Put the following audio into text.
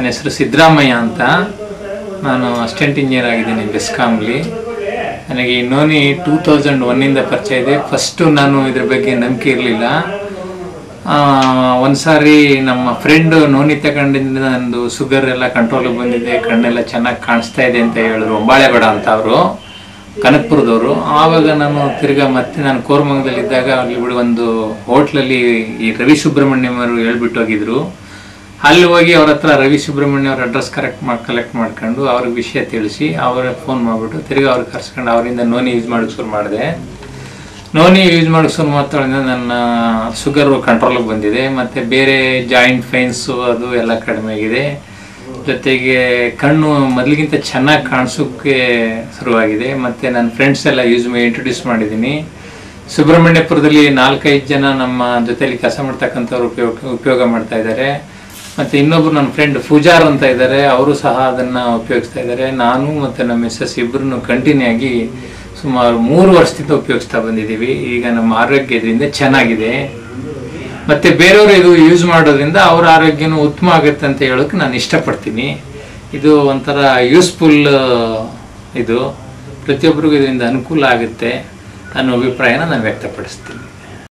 ನನ್ನ ಹೆಸರು ಸಿದ್ದರಾಮಯ್ಯ ಅಂತ. ನಾನು ಅಸಿಸ್ಟೆಂಟ್ ಇಂಜಿನಿಯರ್ ಆಗಿದ್ದೀನಿ ಬೆಸ್ಕಾಮ್ಲಿ. ನನಗೆ ಈ ನೋನಿ 2001 ಪರಿಚಯ ಇದೆ. ಫಸ್ಟು ನಾನು ಇದ್ರ ಬಗ್ಗೆ ನಂಬಿಕೆ ಇರಲಿಲ್ಲ. ಒಂದು ಸಾರಿ ನಮ್ಮ ಫ್ರೆಂಡು ನೋನಿ ತಗೊಂಡಿಂದ ನಂದು ಶುಗರ್ ಎಲ್ಲ ಕಂಟ್ರೋಲಿಗೆ ಬಂದಿದೆ, ಕಣ್ಣೆಲ್ಲ ಚೆನ್ನಾಗಿ ಕಾಣಿಸ್ತಾ ಇದೆ ಅಂತ ಹೇಳಿದ್ರು. ಒಂಬಾಳೆಬೇಡ ಅಂತ ಅವರು ಕನಕಪುರದವರು. ಆವಾಗ ನಾನು ತಿರ್ಗಾ ಮತ್ತೆ ನಾನು ಕೋರಮಂಗಲದಲ್ಲಿದ್ದಾಗ ಅಲ್ಲಿ ಬಿಡಿ ಒಂದು ಹೋಟ್ಲಲ್ಲಿ ಈ ರವಿ ಸುಬ್ರಹ್ಮಣ್ಯಂ ಅವರು ಹೇಳ್ಬಿಟ್ಟು ಹೋಗಿದ್ರು. ಅಲ್ಲಿ ಹೋಗಿ ಅವ್ರ ಹತ್ರ ರವಿ ಸುಬ್ರಹ್ಮಣ್ಯ ಅವ್ರ ಅಡ್ರೆಸ್ ಕಲೆಕ್ಟ್ ಮಾಡ್ಕೊಂಡು ಅವ್ರಿಗೆ ವಿಷಯ ತಿಳಿಸಿ ಅವ್ರಿಗೆ ಫೋನ್ ಮಾಡಿಬಿಟ್ಟು ತಿರ್ಗಿ ಅವ್ರಿಗೆ ಕರ್ಸ್ಕೊಂಡು ಅವರಿಂದ ನೋನಿ ಯೂಸ್ ಮಾಡೋಕ್ಕೆ ಶುರು ಮಾಡಿದೆ. ನೋನಿ ಯೂಸ್ ಮಾಡೋಕ್ಕೆ ಶುರು ಮಾಡ್ತಾಳಿಂದ ನನ್ನ ಶುಗರು ಕಂಟ್ರೋಲಿಗೆ ಬಂದಿದೆ. ಮತ್ತು ಬೇರೆ ಜಾಯಿಂಟ್ ಪೈನ್ಸು ಅದು ಎಲ್ಲ ಕಡಿಮೆ ಆಗಿದೆ. ಜೊತೆಗೆ ಕಣ್ಣು ಮೊದಲಿಗಿಂತ ಚೆನ್ನಾಗಿ ಕಾಣಿಸೋಕ್ಕೆ ಶುರುವಾಗಿದೆ. ಮತ್ತು ನನ್ನ ಫ್ರೆಂಡ್ಸ್ ಎಲ್ಲ ಇಂಟ್ರೊಡ್ಯೂಸ್ ಮಾಡಿದ್ದೀನಿ. ಸುಬ್ರಹ್ಮಣ್ಯಪುರದಲ್ಲಿ 4-5 ಜನ ನಮ್ಮ ಜೊತೆಲಿ ಕೆಲಸ ಮಾಡ್ತಕ್ಕಂಥವ್ರು ಉಪಯೋಗ ಮಾಡ್ತಾ ಇದ್ದಾರೆ. ಮತ್ತು ಇನ್ನೊಬ್ರು ನನ್ನ ಫ್ರೆಂಡ್ ಪೂಜಾರ್ ಅಂತ ಇದ್ದಾರೆ, ಅವರು ಸಹ ಅದನ್ನು ಉಪಯೋಗಿಸ್ತಾ ಇದ್ದಾರೆ. ನಾನು ಮತ್ತು ನಮ್ಮ ಮಿಸ್ಸಸ್ ಇಬ್ಬರನ್ನು ಕಂಟಿನ್ಯೂ ಆಗಿ ಸುಮಾರು 3 ವರ್ಷದಿಂದ ಉಪಯೋಗಿಸ್ತಾ ಬಂದಿದ್ದೀವಿ. ಈಗ ನಮ್ಮ ಆರೋಗ್ಯ ಇದರಿಂದ ಚೆನ್ನಾಗಿದೆ. ಮತ್ತು ಬೇರೆಯವರು ಇದು ಯೂಸ್ ಮಾಡೋದ್ರಿಂದ ಅವ್ರ ಆರೋಗ್ಯನೂ ಉತ್ತಮ ಆಗುತ್ತೆ ಅಂತ ಹೇಳೋಕ್ಕೆ ನಾನು ಇಷ್ಟಪಡ್ತೀನಿ. ಇದು ಒಂಥರ ಯೂಸ್ಫುಲ್. ಇದು ಪ್ರತಿಯೊಬ್ಬರಿಗೂ ಇದರಿಂದ ಅನುಕೂಲ ಆಗುತ್ತೆ ಅನ್ನೋ ಅಭಿಪ್ರಾಯನ ನಾನು ವ್ಯಕ್ತಪಡಿಸ್ತೀನಿ.